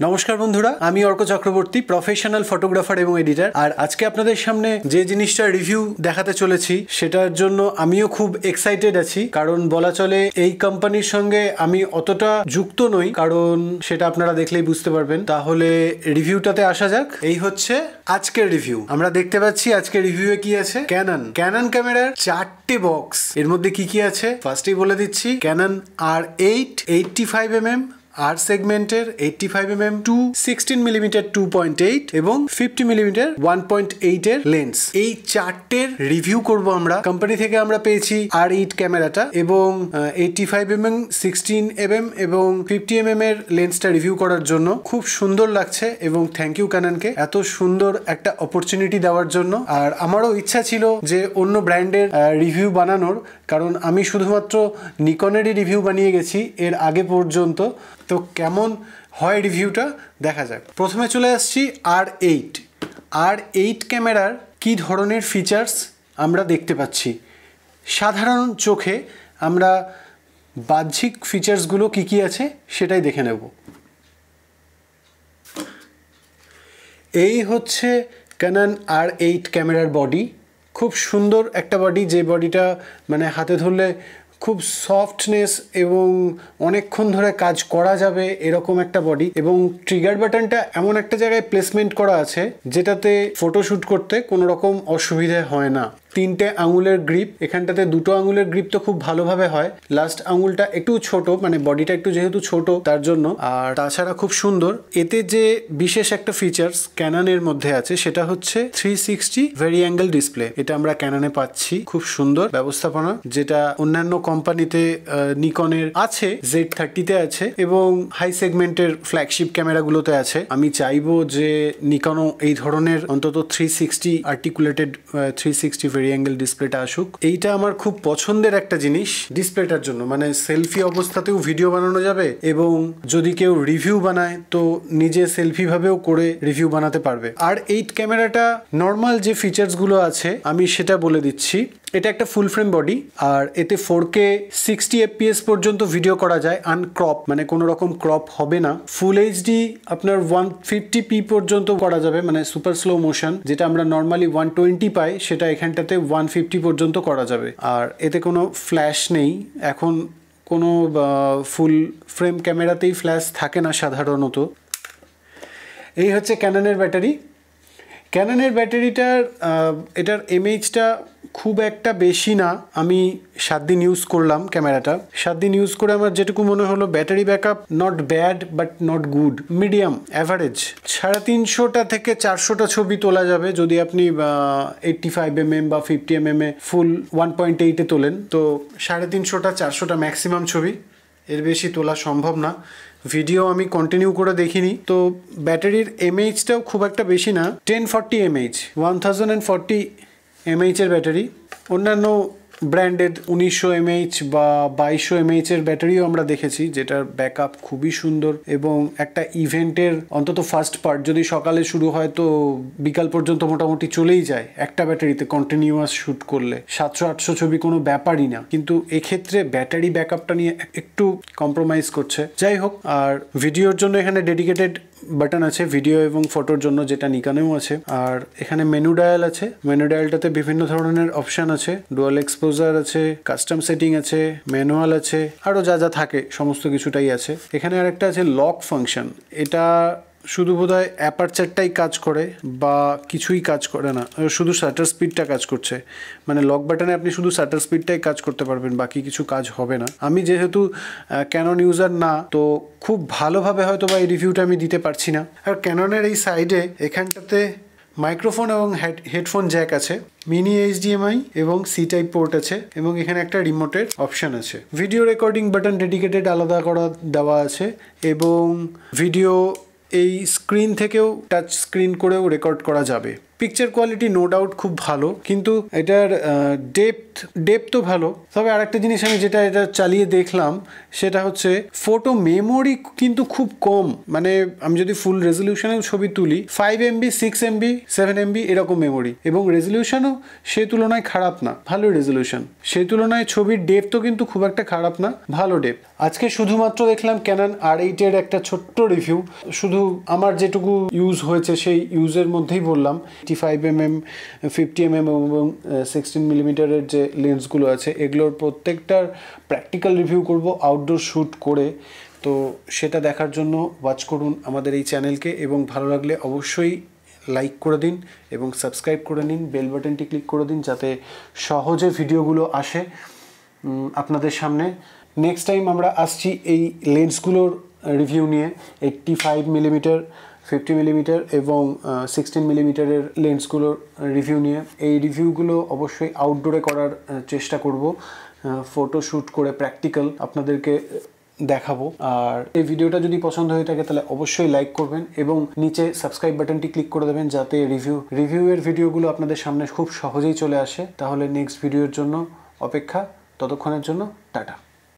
নমস্কার বন্ধুরা, আমি অর্ক চক্রবর্তী, প্রফেশনাল ফটোগ্রাফার এবং এডিটার। আর আজকে আপনাদের সামনে যে জিনিসটা রিভিউ দেখাতে চলেছি সেটার জন্য আমিও খুব এক্সাইটেড আছি, কারণ বলা চলে এই কোম্পানির সঙ্গে আমি অতটা যুক্ত নই, কারণ সেটা আপনারা দেখলেই বুঝতে পারবেন। তাহলে রিভিউটাতে আসা যাক। এই হচ্ছে আজকের রিভিউ। আমরা দেখতে পাচ্ছি আজকের রিভিউয়ে কি আছে। ক্যানন ক্যামেরার 4টে বক্স। এর মধ্যে কি কি আছে ফার্স্টেই বলে দিচ্ছি। ক্যানন R8 85mm আর সেগমেন্টের 85mm 16mm 2.8 এবং 50mm 1.8 এর লেন্স। এই চারটের রিভিউ করব আমরা। কোম্পানি থেকে আমরা পেয়েছি R8 ক্যামেরাটা এবং 85mm 16mm এবং 50mm এর লেন্সটা রিভিউ করার জন্য। খুব সুন্দর লাগছে এবং থ্যাংক ইউ ক্যাননকে এত সুন্দর একটা অপরচুনিটি দেওয়ার জন্য। আর আমারও ইচ্ছা ছিল যে অন্য ব্র্যান্ডের রিভিউ বানানোর, কারণ আমি শুধুমাত্র নিকনেরই রিভিউ বানিয়ে গেছি এর আগে পর্যন্ত। তো কেমন হয় রিভিউটা দেখা যাক। প্রথমে চলে আসছি R8 ক্যামেরার কি ধরনের ফিচার্স আমরা দেখতে পাচ্ছি। সাধারণ চোখে আমরা বাহ্যিক ফিচার্সগুলো কি কি আছে সেটাই দেখে নেব। এই হচ্ছে ক্যানন R8 ক্যামেরার বডি। খুব সুন্দর একটা বডি, যে বডিটা মানে হাতে ধরলে খুব সফটনেস এবং অনেকক্ষণ ধরে কাজ করা যাবে এরকম একটা বডি। এবং ট্রিগার বাটনটা এমন একটা জায়গায় প্লেসমেন্ট করা আছে যেটাতে ফটোশ্যুট করতে কোনো রকম অসুবিধে হয় না। 3টে আঙুলের গ্রিপ, এখানটাতে 2টো আঙুলের গ্রিপ তো খুব ভালোভাবে হয়। লাস্ট আঙুলটা একটু ছোট, মানে বডিটা একটু যেহেতু ছোট তার জন্য। আর তাছাড়া খুব সুন্দর। এতে যে বিশেষ একটা ফিচার্স ক্যাননের মধ্যে আছে সেটা হচ্ছে 360 ভেরি অ্যাঙ্গেল ডিসপ্লে। এটা আমরা ক্যাননে পাচ্ছি। খুব সুন্দর ব্যবস্থাপনা, যেটা অন্যান্য কোম্পানিতে নিকনের আছে, Z30-তে আছে এবং হাই সেগমেন্টের ফ্ল্যাগশিপ ক্যামেরাগুলোতে আছে। আমি চাইবো যে নিকনও এই ধরনের অন্তত 360 আর্টিকুলেটেড 360 ভেরি অ্যাঙ্গেল ডিসপ্লেটা আসুক। এইটা আমার খুব পছন্দের একটা জিনিস ডিসপ্লেটার জন্য। মানে সেলফি অবস্থাতেও ভিডিও বানানো যাবে এবং যদি কেউ রিভিউ বানায় তো নিজে সেলফি ভাবেও করে রিভিউ বানাতে পারবে। R8 ক্যামেরাটা নর্মাল যে ফিচার্সগুলো আছে আমি সেটা বলে দিচ্ছি। এটা একটা ফুল ফ্রেম বডি, আর এতে 4K 60 FPS পর্যন্ত ভিডিও করা যায় আনক্রপ, মানে কোনো রকম ক্রপ হবে না। ফুল HD আপনার 150p পর্যন্ত করা যাবে, মানে সুপার স্লো মোশন, যেটা আমরা নর্মালি 120 পাই সেটা এখানটাতে 150 পর্যন্ত করা যাবে। আর এতে কোনো ফ্ল্যাশ নেই। এখন কোনো ফুল ফ্রেম ক্যামেরাতেই ফ্ল্যাশ থাকে না সাধারণত। এই হচ্ছে ক্যাননের ব্যাটারি। ক্যাননের ব্যাটারিটার এটার এমএইচটা খুব একটা বেশি না। আমি 7 দিন ইউজ করলাম ক্যামেরাটা। 7 দিন ইউজ করে আমার যেটুকু মনে হলো, battery backup not bad but not good, medium average. 350টা থেকে 400টা ছবি তোলা যাবে যদি আপনি 85mm বা 50mm ফুল 1.8-এ তোলেন। তো 350টা 400টা ম্যাক্সিমাম ছবি, এর বেশি তোলা সম্ভব না। ভিডিও আমি কন্টিনিউ করে দেখিনি। তো ব্যাটারির এমএইচটাও খুব একটা বেশি না, 1040 mAh, 1040 mAh এর ব্যাটারি। অন্যান্য ব্র্যান্ডেড 1900 mAh বা 2200 mAh এর ব্যাটারিও আমরা দেখেছি, যেটার ব্যাকআপ খুবই সুন্দর। এবং একটা ইভেন্টের অন্তত ফার্স্ট পার্ট যদি সকালে শুরু হয় তো বিকাল পর্যন্ত মোটামুটি চলেই যায় একটা ব্যাটারিতে কন্টিনিউয়াস শ্যুট করলে। 700-800 ছবি কোনো ব্যাপারই না, কিন্তু এক্ষেত্রে ব্যাটারি ব্যাকআপটা নিয়ে একটু কম্প্রোমাইজ করছে। যাই হোক, আর ভিডিওর জন্য এখানে ডেডিকেটেড বাটন আছে ভিডিও এবং ফটোর জন্য, যেটা নিকনেও আছে। আর এখানে মেনু ডায়াল আছে। মেনু ডায়ালটাতে বিভিন্ন ধরনের অপশান আছে, ডুয়াল এক্সপোজার আছে, কাস্টম সেটিং আছে, ম্যানুয়াল আছে, আরও যা যা থাকে সমস্ত কিছুটাই আছে। এখানে আরেকটা আছে লক ফাংশন। এটা শুধু বোধহয় অ্যাপারচারটাই কাজ করে বা কিছুই কাজ করে না, শুধু শাটার স্পিডটা কাজ করছে। মানে লক বাটনে আপনি শুধু শাটার স্পিডটাই কাজ করতে পারবেন, বাকি কিছু কাজ হবে না। আমি যেহেতু ক্যানন ইউজার না, তো খুব ভালোভাবে হয়তো বা এই রিভিউটা আমি দিতে পারছি না। আর ক্যাননের এই সাইডে এখানটাতে মাইক্রোফোন এবং হেডফোন জ্যাক আছে, মিনি HDMI এবং সি টাইপ পোর্ট আছে, এবং এখানে একটা রিমোটের অপশান আছে। ভিডিও রেকর্ডিং বাটন ডেডিকেটেড আলাদা করা দেওয়া আছে, এবং ভিডিও এই স্ক্রিন থেকেও টাচ স্ক্রিন করেও রেকর্ড করা যাবে। পিকচার কোয়ালিটি নো ডাউট খুব ভালো, কিন্তু এটার ডেপথও ভালো। তবে আরেকটা জিনিস আমি যেটা এটা চালিয়ে দেখলাম সেটা হচ্ছে ফটো মেমোরি কিন্তু খুব কম। মানে আমি যদি ফুল রেজলিউশনের ছবি তুলি 5 MB 6 MB 7 MB এরকম মেমোরি, এবং রেজলিউশনও সেই তুলনায় খারাপ না, ভালো রেজলিউশন। সেই তুলনায় ছবির ডেপথও কিন্তু খুব একটা খারাপ না, ভালো ডেপথ। আজকে শুধুমাত্র দেখলাম ক্যানন R8 এর একটা ছোট্ট রিভিউ, শুধু আমার যেটুকু ইউজ হয়েছে সেই ইউজের মধ্যেই বললাম। 85mm 50mm এবং 16mm যে লেন্সগুলো আছে এগুলোর প্রত্যেকটার প্র্যাকটিক্যাল রিভিউ করব আউটডোর শ্যুট করে। তো সেটা দেখার জন্য ওয়াচ করুন আমাদের এই চ্যানেলকে, এবং ভালো লাগলে অবশ্যই লাইক করে দিন এবং সাবস্ক্রাইব করে নিন, বেল বাটনটি ক্লিক করে দিন যাতে সহজে ভিডিওগুলো আসে আপনাদের সামনে। নেক্সট টাইম আমরা আসছি এই লেন্সগুলোর রিভিউ নিয়ে, 85mm 50mm এবং 16mm লেন্সগুলোর রিভিউ নিয়ে। এই রিভিউগুলো অবশ্যই আউটডোরে করার চেষ্টা করব, ফটো শ্যুট করে প্র্যাকটিক্যাল আপনাদেরকে দেখাবো। আর এই ভিডিওটা যদি পছন্দ হয়ে থাকে তাহলে অবশ্যই লাইক করবেন এবং নিচে সাবস্ক্রাইব বাটনটি ক্লিক করে দেবেন যাতে রিভিউয়ের ভিডিওগুলো আপনাদের সামনে খুব সহজেই চলে আসে। তাহলে নেক্সট ভিডিওর জন্য অপেক্ষা, ততক্ষণের জন্য টাটা।